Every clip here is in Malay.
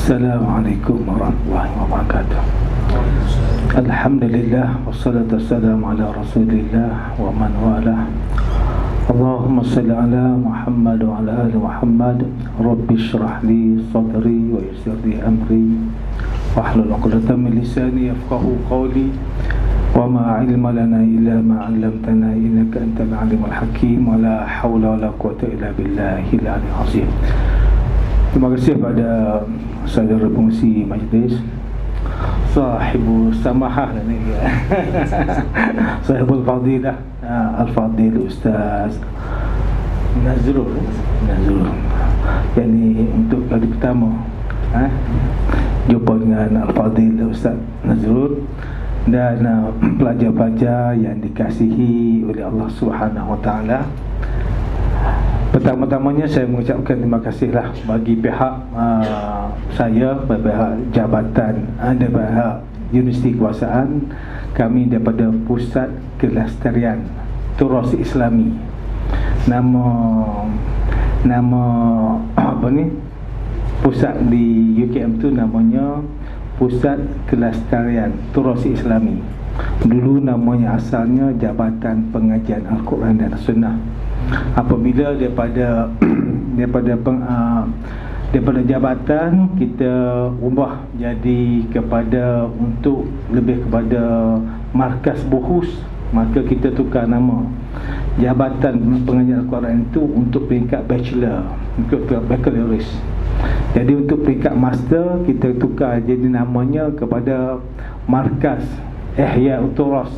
Assalamualaikum warahmatullahi wabarakatuh. Alhamdulillah wassalatu wassalamu ala Rasulillah wa man walah. Allahumma salli ala Muhammad wa ala ali Muhammad. Rabbi shrah li sadri wa yassir li amri wahlul 'uqdatam min lisani yafqahu qawli. Wa ma 'ilma lana illa ma 'allamtana innaka antal 'alimul hakim. Wa la haula wa la quwwata illa billahil 'aliyyil 'azim. Terima kasih pada saudara pengisi majlis, sahibu samahah ni sahibul fadilah, Al-Fadil Ustaz Nazrul. Jadi untuk kali pertama jumpa dengan Al-Fadil Ustaz Nazrul dan pelajar-pelajar yang dikasihi oleh Allah Subhanahu Wa Taala. Pertama-tamanya saya mengucapkan terima kasihlah bagi pihak saya, pihak jabatan dan pihak Universiti Kewasaan kami daripada Pusat Kelestarian Turas Islami. Nama apa ni? Pusat di UKM tu namanya Pusat Kelestarian Turas Islami. Dulu namanya asalnya Jabatan Pengajian Al-Quran dan Sunnah. Apabila daripada jabatan kita ubah jadi kepada untuk lebih kepada markas buhus, maka kita tukar nama Jabatan Pengajian Al-Quran itu untuk peringkat bachelor, untuk baccalaureate. Jadi untuk peringkat master kita tukar jadi namanya kepada Markas Ihya Turas,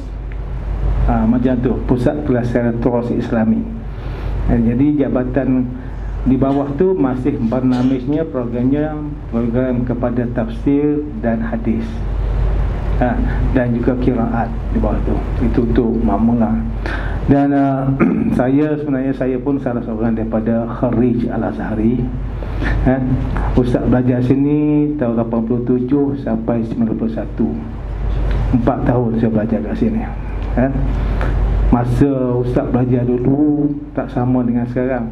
macam tu, Pusat Kelestarian Turas Islami. Jadi jabatan di bawah tu masih bernamanya program kepada tafsir dan hadis, dan juga qiraat di bawah tu. Itu untuk mula. Dan saya pun salah seorang daripada kharij Al-Azhari. Ustaz belajar sini tahun 87 sampai 91. 4 tahun saya belajar kat sini. Masa Ustaz belajar dulu tak sama dengan sekarang.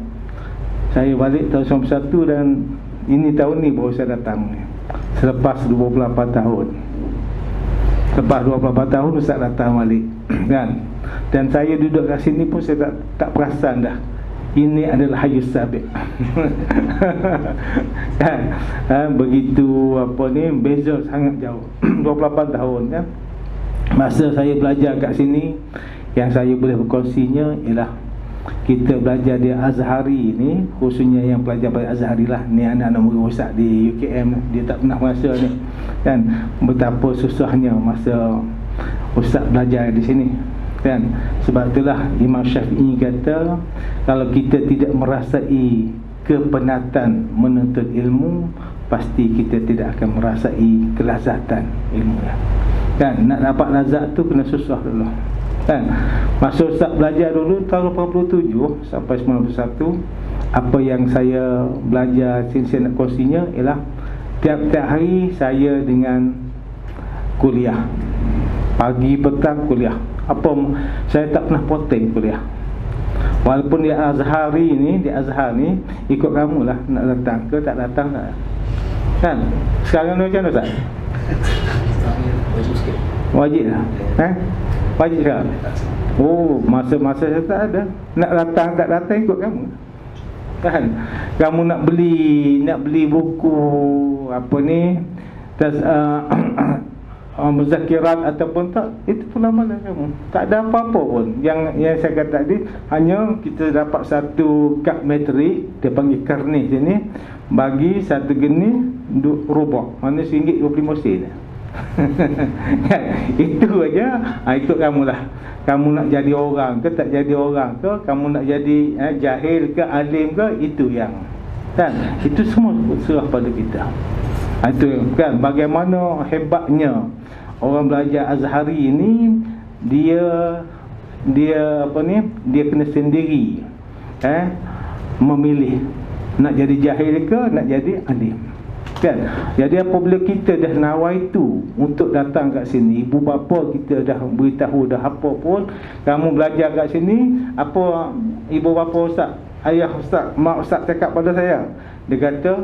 Saya balik tahun 91 dan ini tahun ni baru saya datang, selepas 28 tahun. Lepas 28 tahun Ustaz datang balik kan. Dan saya duduk kat sini pun saya tak perasan dah ini adalah hayus sabiq. Kan? Begitu beza sangat jauh. 28 tahun kan. Masa saya belajar kat sini, yang saya boleh berkongsinya ialah kita belajar di Azhari ni, khususnya yang pelajar Azhari lah. Ni anak-anak murid Ustaz di UKM, dia tak pernah merasa ni kan, betapa susahnya masa Ustaz belajar di sini kan. Sebab itulah Imam Syafi'i kata, kalau kita tidak merasai kepenatan menuntut ilmu, pasti kita tidak akan merasai kelazatan ilmu kan. Nak dapat lazat tu kena susah dulu kan. Masa Ustaz belajar dulu tahun 87 sampai 91, apa yang saya belajar sini saya nak kongsinya ialah tiap-tiap hari saya dengan kuliah, pagi petang kuliah. Saya tak pernah potong kuliah. Walaupun di Azhar ni ikut kamu lah, nak datang ke tak datang kan. Sekarang ni macam mana Ustaz? Wajib lah. Wajib tak? Oh, masa-masa saya tak ada. Nak datang tak datang ikut kamu kan. Kamu nak beli buku muzakirat ataupun tak, itu pun amalan kamu. Tak ada apa-apa pun. Yang saya kata tadi, hanya kita dapat satu kad metrik, dia panggil karnis sini, bagi satu geni rubah, mana RM1.25 sen. Itu aja. Ikut kamu lah. Kamu nak jadi orang ke tak jadi orang ke, kamu nak jadi jahil ke alim ke, itu yang kan, itu semua serah pada kita. Itu kan bagaimana hebatnya orang belajar Azhari ini. Dia kena sendiri memilih nak jadi jahil ke nak jadi alim kan. Jadi apabila kita dah nawaitu untuk datang kat sini, ibu bapa kita dah beritahu dah apa pun, kamu belajar kat sini, apa ibu bapa Ustaz, ayah Ustaz, mak Ustaz cakap pada saya, dia kata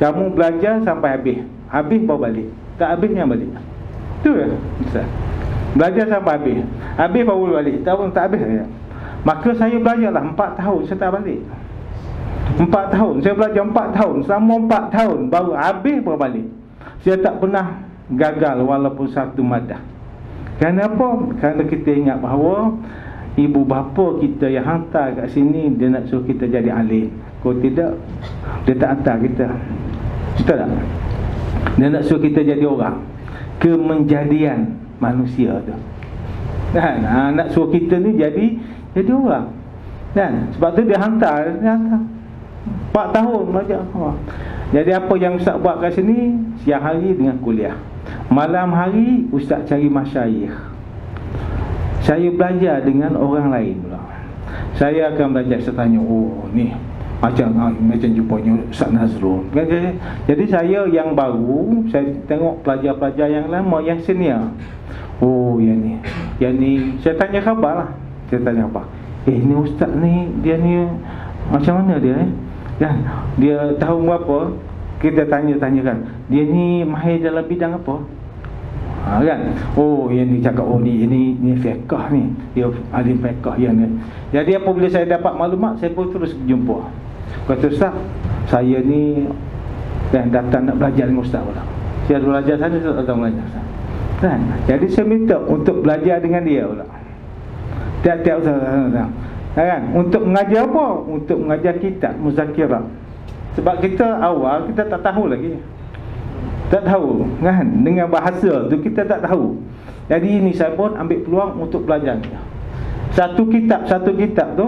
Kamu belajar sampai habis, habis baru balik, tak habisnya balik. Itu ya Ustaz. Belajar sampai habis, habis baru balik, tak habis ya. Maka saya belajarlah 4 tahun, saya tak balik. 4 tahun, saya belajar 4 tahun. Selama 4 tahun baru habis baru balik. Saya tak pernah gagal walaupun satu madah. Kenapa? Kerana kita ingat bahawa ibu bapa kita yang hantar kat sini, dia nak suruh kita jadi alim. Kalau tidak, dia tak hantar kita. Betul tak? Dia nak suruh kita jadi orang. Kemenjadian manusia tu kan? Nak suruh kita ni jadi orang kan? Sebab tu dia hantar 4 tahun belajar. Jadi apa yang Ustaz buat kat sini, siang hari dengan kuliah, malam hari Ustaz cari masyayikh. Saya belajar dengan orang lain pula. Saya akan belajar, saya tanya, oh ni macam jumpanya Ustaz Nazrul. Jadi saya yang baru, saya tengok pelajar-pelajar yang lama, yang senior. Oh yang ni saya tanya khabar lah. Saya tanya khabar, ni Ustaz ni, dia ni macam mana dia kan? Dia tahu apa? Kita tanya-tanyakan, dia ni mahir dalam bidang apa? Kan? Oh yang ni cakap, oh ni fiqh ni, dia alim fiqh yang ni. Jadi apabila saya dapat maklumat, saya pun terus jumpa. Kata Ustaz, saya ni datang nak belajar dengan Ustaz pula. Saya ada belajar sana, saya datang belajar Ustaz kan? Jadi saya minta untuk belajar dengan dia pula. Tiap-tiap Ustaz kan? Untuk mengajar apa? Untuk mengajar kitab muzakirah. Sebab kita awal, kita tak tahu lagi, tak tahu kan? Dengan bahasa tu kita tak tahu. Jadi ini saya pun ambil peluang untuk belajar. Satu kitab tu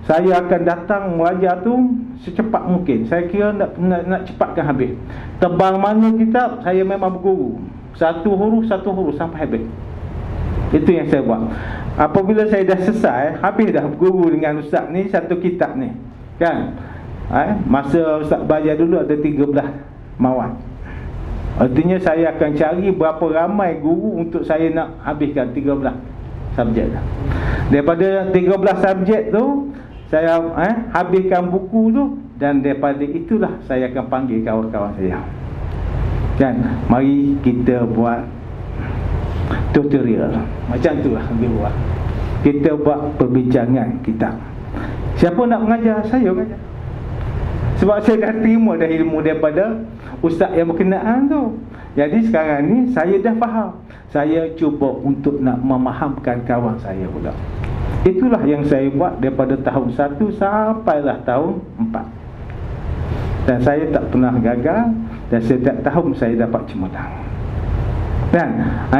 saya akan datang belajar tu secepat mungkin. Saya kira nak cepatkan habis. Tebal mana kitab, saya memang berguru. Satu huruf sampai habis. Itu yang saya buat. Apabila saya dah selesai, habis dah berguru dengan Ustaz ni satu kitab ni kan? Masa Ustaz belajar dulu ada 13 mawad. Artinya saya akan cari berapa ramai guru untuk saya nak habiskan 13 subjek. Daripada 13 subjek tu, saya habiskan buku tu, dan daripada itulah saya akan panggil kawan-kawan saya kan, mari kita buat tutorial. Macam tu lah dia buat. Kita buat perbincangan kitab. Siapa nak mengajar, saya mengajar. Sebab saya dah terima dah ilmu daripada ustaz yang berkenaan tu. Jadi sekarang ni saya dah faham. Saya cuba untuk nak memahamkan kawan saya pula. Itulah yang saya buat daripada tahun 1 sampailah tahun 4. Dan saya tak pernah gagal, dan setiap tahun saya dapat cemerlang. Dan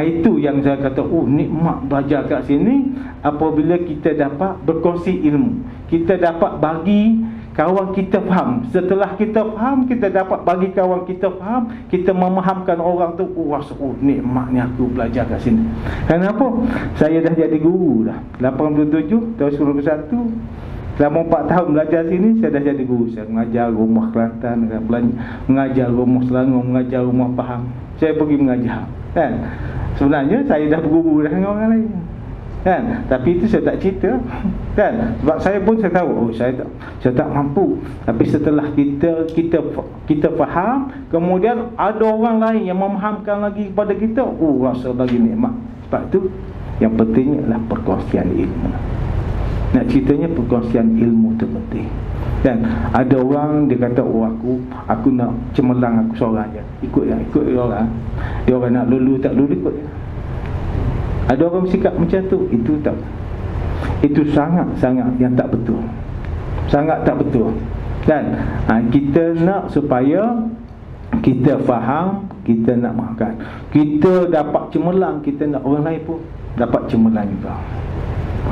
itu yang saya kata, oh nikmat belajar kat sini. Apabila kita dapat berkongsi ilmu, kita dapat bagi kawan kita faham. Setelah kita faham, kita dapat bagi kawan kita faham. Kita memahamkan orang tu, oh nikmatnya aku belajar kat sini. Kenapa? Saya dah jadi guru dah 87 tahun 91. Selama 4 tahun belajar sini, saya dah jadi guru. Saya mengajar rumah Kelantan, mengajar rumah Selangor, mengajar rumah Pahang. Saya pergi mengajar kan? Sebenarnya saya dah berguru dah dengan orang lain kan? Tapi itu saya tak cerita kan? Sebab saya pun saya tahu, saya tak mampu. Tapi setelah kita faham, kemudian ada orang lain yang memahamkan lagi kepada kita, rasa lagi nikmat. Sebab tu yang pentingnya adalah perkongsian ilmu. Nak ceritanya perkongsian ilmu tu penting. Dan ada orang dia kata, aku nak cemerlang aku seorang je. Ikut orang. Dia orang nak lulu tak lulu, ikut je. Ada orang bersikap macam tu. Itu sangat-sangat yang tak betul. Sangat tak betul. Dan kita nak supaya kita faham, kita nak makan, kita dapat cemerlang, kita nak orang lain pun dapat cemerlang juga.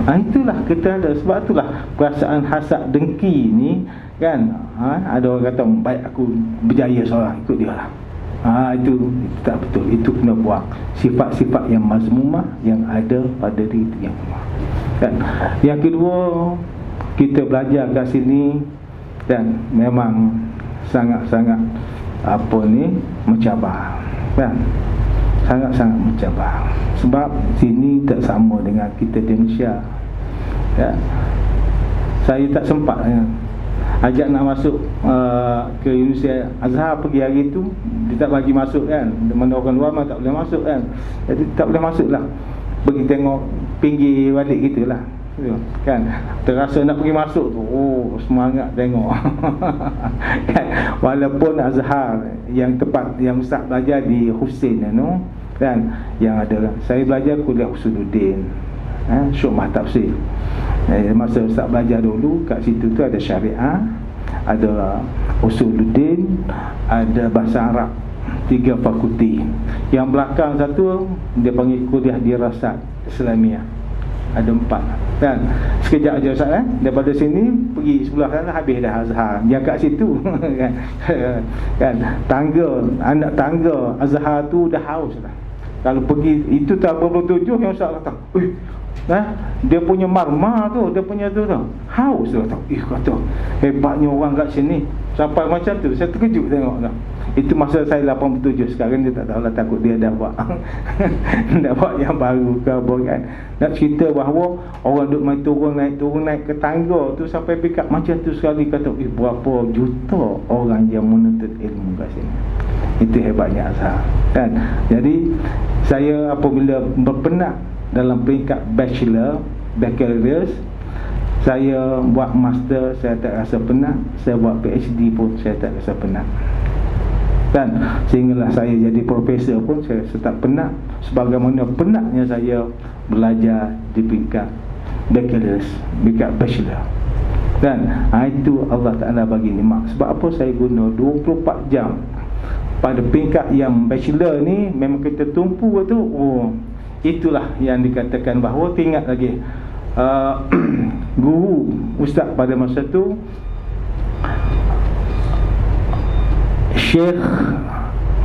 Itulah kita ada. Sebab itulah perasaan hasad dengki ni kan, ada orang kata, baik aku berjaya seorang, ikut dia lah. Itu tak betul. Itu kena buang sifat-sifat yang mazmumah yang ada pada diri yang kan. Yang kedua, kita belajar kat sini dan memang sangat-sangat mencabar kan. Sangat-sangat mencabar. Sebab sini tak sama dengan kita di Malaysia ya. Saya tak sempat ajak nak masuk ke Universiti Azhar, pergi hari tu dia tak bagi masuk kan, mana orang luar memang tak boleh masuk kan, jadi tak boleh masuk lah, pergi tengok pinggir balik gitulah kan, terasa nak pergi masuk tu, oh semangat tengok kan, walaupun Azhar yang tepat, yang Ustaz belajar di Husain kan, yang ada saya belajar kuliah Usuluddin, Syu'bah Tafsir. Masa Ustaz belajar dulu kat situ tu ada syariah, ada Usuluddin, ada bahasa Arab, 3 fakulti. Yang belakang satu dia panggil kuliah dirasat Islamiah, ada 4 kan. Sekejap aja Ustaz daripada sini pergi sebelah sana habis dah Azhar. Yang kat situ kan, kan tangga, anak tangga Azhar tu dah haus dah. Kalau pergi itu tahun 27 yang Ustaz kata, dia punya marmar tu, dia punya tu haus tu, kata hebatnya orang kat sini sampai macam tu. Saya terkejut tengok dah. Itu masa saya 87. Sekarang dia tak tahulah, takut dia dah buat dah buat yang baru ke apa kan. Nak cerita bahawa orang duk main turun naik ke tangga tu sampai pick up macam tu sekali, kata berapa juta orang yang menuntut ilmu kat sini. Itu hebatnya Azhar kan. Jadi saya apabila berpenat dalam peringkat bachelor, baccalaureate, saya buat master, saya tak rasa penat. Saya buat PhD pun saya tak rasa penat kan. Sehinggalah saya jadi profesor pun saya tak penat, sebagaimana penatnya saya belajar di peringkat baccalaureate, peringkat bachelor kan. Itu Allah Ta'ala bagi nikmat. Sebab apa saya guna 24 jam pada peringkat yang bachelor ni, memang kita tumpu tu. Itulah yang dikatakan bahawa, ingat lagi guru ustaz pada masa tu Syekh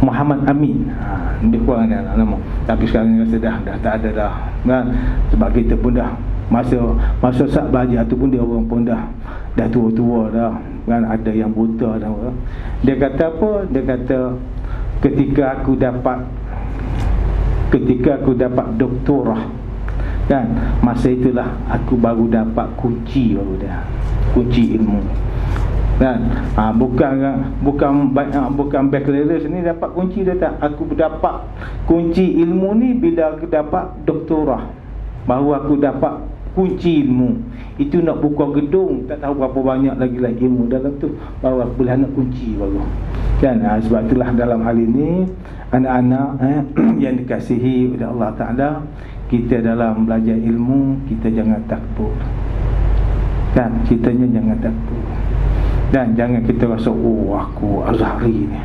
Muhammad Amin, dia kurang ada nama, tapi sekarang rasa dah tak ada dah kan. Sebab kita pun dah masa Ustaz belajar tu pun dia orang pun dah tua-tua dah kan, ada yang buta dah. Dia kata apa? Dia kata ketika aku dapat doktorah kan, masa itulah aku baru dapat kunci ilmu kan. Bukan baccalaureate ni dapat kunci dia, tak. Aku dapat kunci ilmu ni bila aku dapat doktorah, baru aku dapat kunci ilmu. Itu nak buka gedung, tak tahu berapa banyak lagi ilmu dalam tu, baru aku boleh nak kunci baru kan. Sebab itulah dalam hal ini anak-anak yang dikasihi oleh Allah Ta'ala, kita dalam belajar ilmu, kita jangan takbur kan, kitanya jangan takbur. Dan jangan kita rasa aku Azhari ni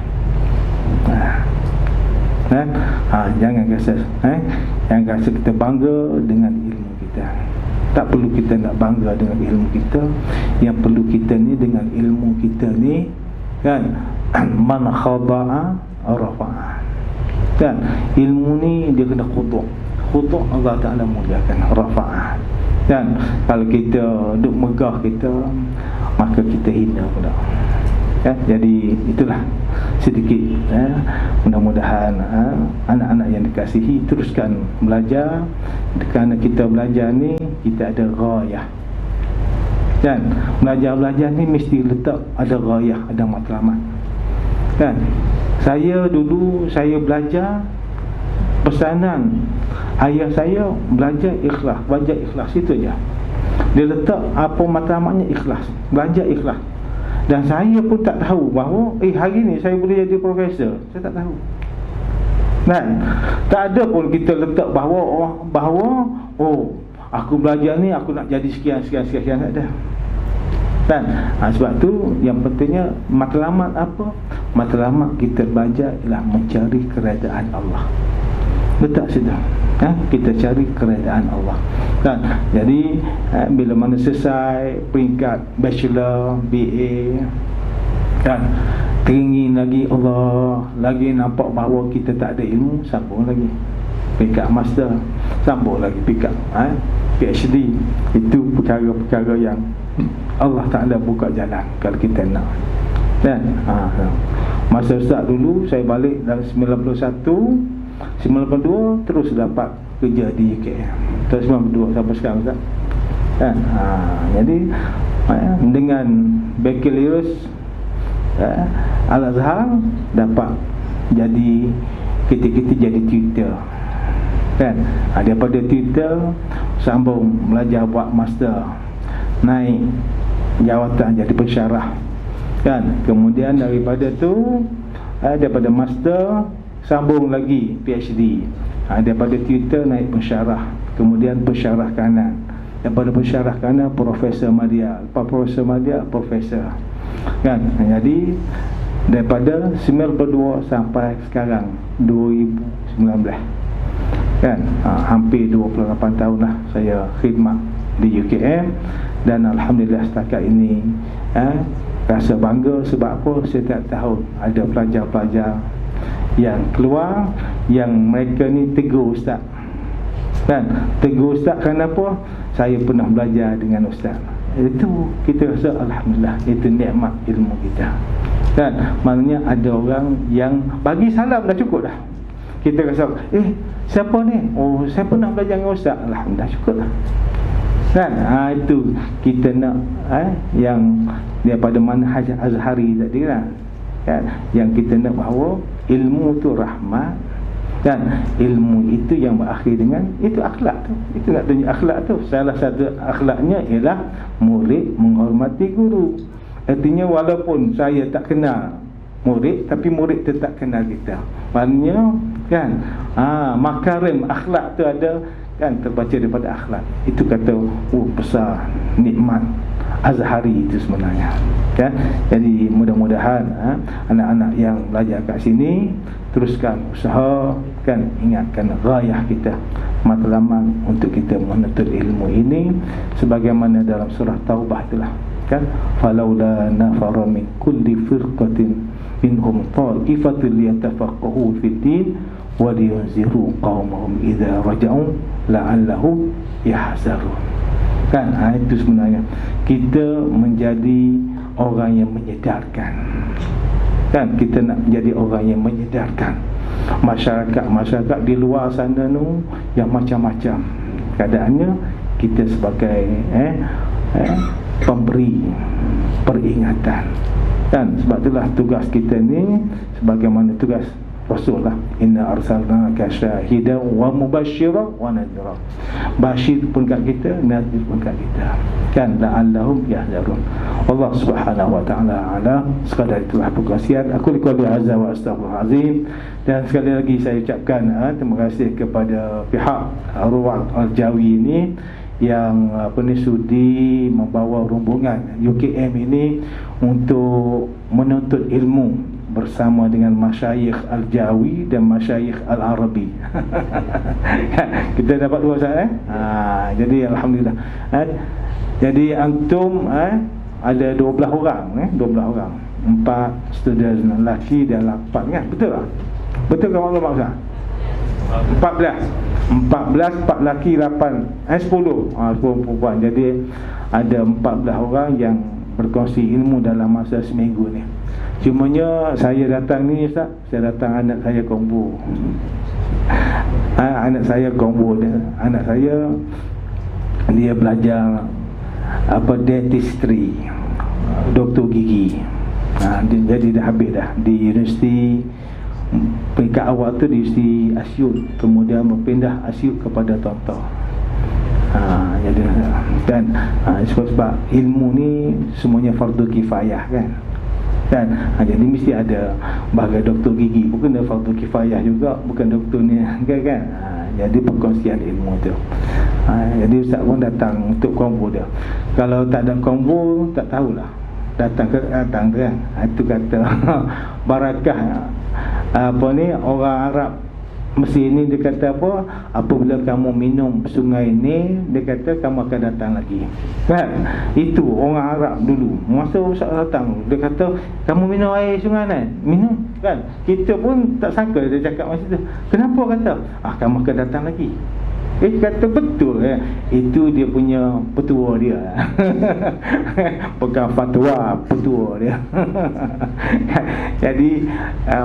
jangan rasa kita bangga dengan ilmu kita. Tak perlu kita nak bangga dengan ilmu kita. Yang perlu kita ni dengan ilmu kita ni kan, man khada'a rafa'a kan. Ilmu ni dia kena khudu', Allah Ta'ala muliakan, rafa'a kan. Kalau kita duk megah kita, maka kita hina pula kan. Jadi itulah sedikit mudah-mudahan anak-anak yang dikasihi teruskan belajar, kerana kita belajar ni kita ada ghayah kan. Belajar ni mesti letak ada ghayah, ada matlamat kan. Saya dulu saya belajar, pesanan ayah saya belajar ikhlas itu aja. Dia letak apa matlamatnya, ikhlas, belajar ikhlas. Dan saya pun tak tahu bahawa hari ni saya boleh jadi profesor. Saya tak tahu kan. Tak ada pun kita letak bahawa aku belajar ni aku nak jadi sekian, tak ada kan. Sebab tu yang pentingnya matlamat apa? Matlamat kita belajar ialah mencari keredaan Allah. Letak sudah kita cari keredaan Allah kan. Jadi bila mana selesai peringkat bachelor, BA kan, teringin lagi Allah, lagi nampak bahawa kita tak ada ilmu, sambung lagi peringkat master, sambung lagi peringkat PhD. Itu perkara-perkara yang Allah Ta'ala buka jalan kalau kita nak kan. Masa Ustaz dulu saya balik dalam 92 terus dapat kerja di UK. Terus 92 sampai sekarang Ustaz kan. Jadi dengan Baccalaureus Al-Azhar dapat jadi kita jadi tutor kan. Daripada tutor sambung belajar buat master, naik jawatan jadi pensyarah kan. Kemudian daripada tu daripada master sambung lagi PhD. Daripada tutor naik pensyarah, kemudian pensyarah kanan. Daripada pensyarah kanan Profesor Madya, lepas Profesor Madya Profesor kan. Jadi daripada 92 sampai sekarang 2019 kan, hampir 28 tahun lah saya khidmat di UKM. Dan Alhamdulillah setakat ini rasa bangga. Sebab apa? Setiap tahun ada pelajar-pelajar yang keluar, yang mereka ni tegur ustaz kan. Tegur ustaz kenapa? Saya pernah belajar dengan ustaz. Itu kita rasa Alhamdulillah, itu nikmat ilmu kita kan. Maknanya ada orang yang bagi salam dah cukup dah. Kita rasa siapa ni? Oh, saya pernah belajar dengan ustaz. Alhamdulillah, cukup dah kan. Itu kita nak yang daripada manhaj Azhari tadi lah kan, yang kita nak bahawa ilmu tu rahmat kan. Ilmu itu yang berakhir dengan itu akhlak tu. Itu nak tunjuk akhlak tu. Salah satu akhlaknya ialah murid menghormati guru. Artinya walaupun saya tak kenal murid, tapi murid tetap kenal kita. Maknanya kan, makarim akhlak tu ada kan, terbaca daripada akhlak. Itu kata besar nikmat Azhari itu sebenarnya kan. Jadi mudah-mudahan anak-anak yang belajar kat sini teruskan usaha kan, ingatkan ghayah kita, matlamat untuk kita menuntut ilmu ini sebagaimana dalam surah Taubah itulah kan, falaula nafara min kulli firqatin minhum ta'ifatun liyatafaqahu fid din wa liyunziru qaumahum idza raja'u la'allahum yahzarun kan. Itu sebenarnya kita menjadi orang yang menyedarkan kan. Kita nak menjadi orang yang menyedarkan masyarakat di luar sana tu yang macam-macam keadaannya. Kita sebagai pemberi peringatan kan. Sebab itulah tugas kita ni sebagaimana tugas Rasul lah, inna arsalnaka syahidan wa mubasysyiran wa nadhira. Basyir pun kat kita, nadhir pun kat kita kan, la'allahum yahzarun. Allah Subhanahu wa taala ala. Sekadar itulah perkongsian aku liqali azza wa astaghfirullahalazim. Dan sekali lagi saya ucapkan terima kasih kepada pihak Ruwat Al-Jawi ini yang sudi membawa rombongan UKM ini untuk menuntut ilmu bersama dengan masyayikh Al-Jawi dan masyayikh Al-Arabi. Kita dapat dua saat jadi Alhamdulillah. Jadi antum ada 12 orang 12 orang, 4 student lelaki dan 8 kan, betul tak? Betul ke Allah maksud? 14 4 lelaki 8 10 10 perempuan. Jadi ada 14 orang yang berkongsi ilmu dalam masa seminggu ni. Cumanya saya datang ni ustaz, saya datang anak saya combo. Anak saya combo dia. Anak saya dia belajar dentistry, doktor gigi. Jadi dah habis dah di universiti. Peringkat awal tu di Universiti Asyut, kemudian berpindah Asyut kepada Tonto. Jadi dan sebab ilmu ni semuanya fardu kifayah kan. Jadi mesti ada bahagian doktor gigi, bukan ada fardu kifayah juga, bukan doktor ni kan. Jadi perkongsian ilmu tu. Jadi ustaz pun datang untuk kombo dia. Kalau tak ada kombo tak tahulah. Datang tu kan. Itu kata barakah orang Arab Mesir ni. Dia kata apabila kamu minum sungai ni, dia kata kamu akan datang lagi kan. Itu orang Arab dulu masa ustaz datang, dia kata kamu minum air sungai ni, minum kan. Kita pun tak sangka dia cakap masa tu. Kenapa kata kamu akan datang lagi? Kata betul itu dia punya petua dia. Bukan fatwa, petua dia. Jadi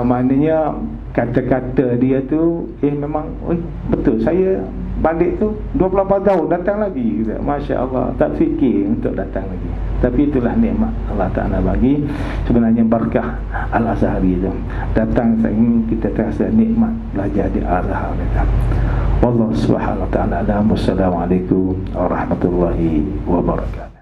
maknanya kata-kata dia tu memang betul. Saya balik tu 28 tahun datang lagi kita. Masya Allah, tak fikir untuk datang lagi. Tapi itulah nikmat Allah Ta'ala bagi. Sebenarnya berkah Al-Azhari itu datang ini kita terasa nikmat belajar di Al-Azhar kita. Wallahu subhanahu wa ta'ala alam. Wassalamualaikum warahmatullahi wabarakatuh.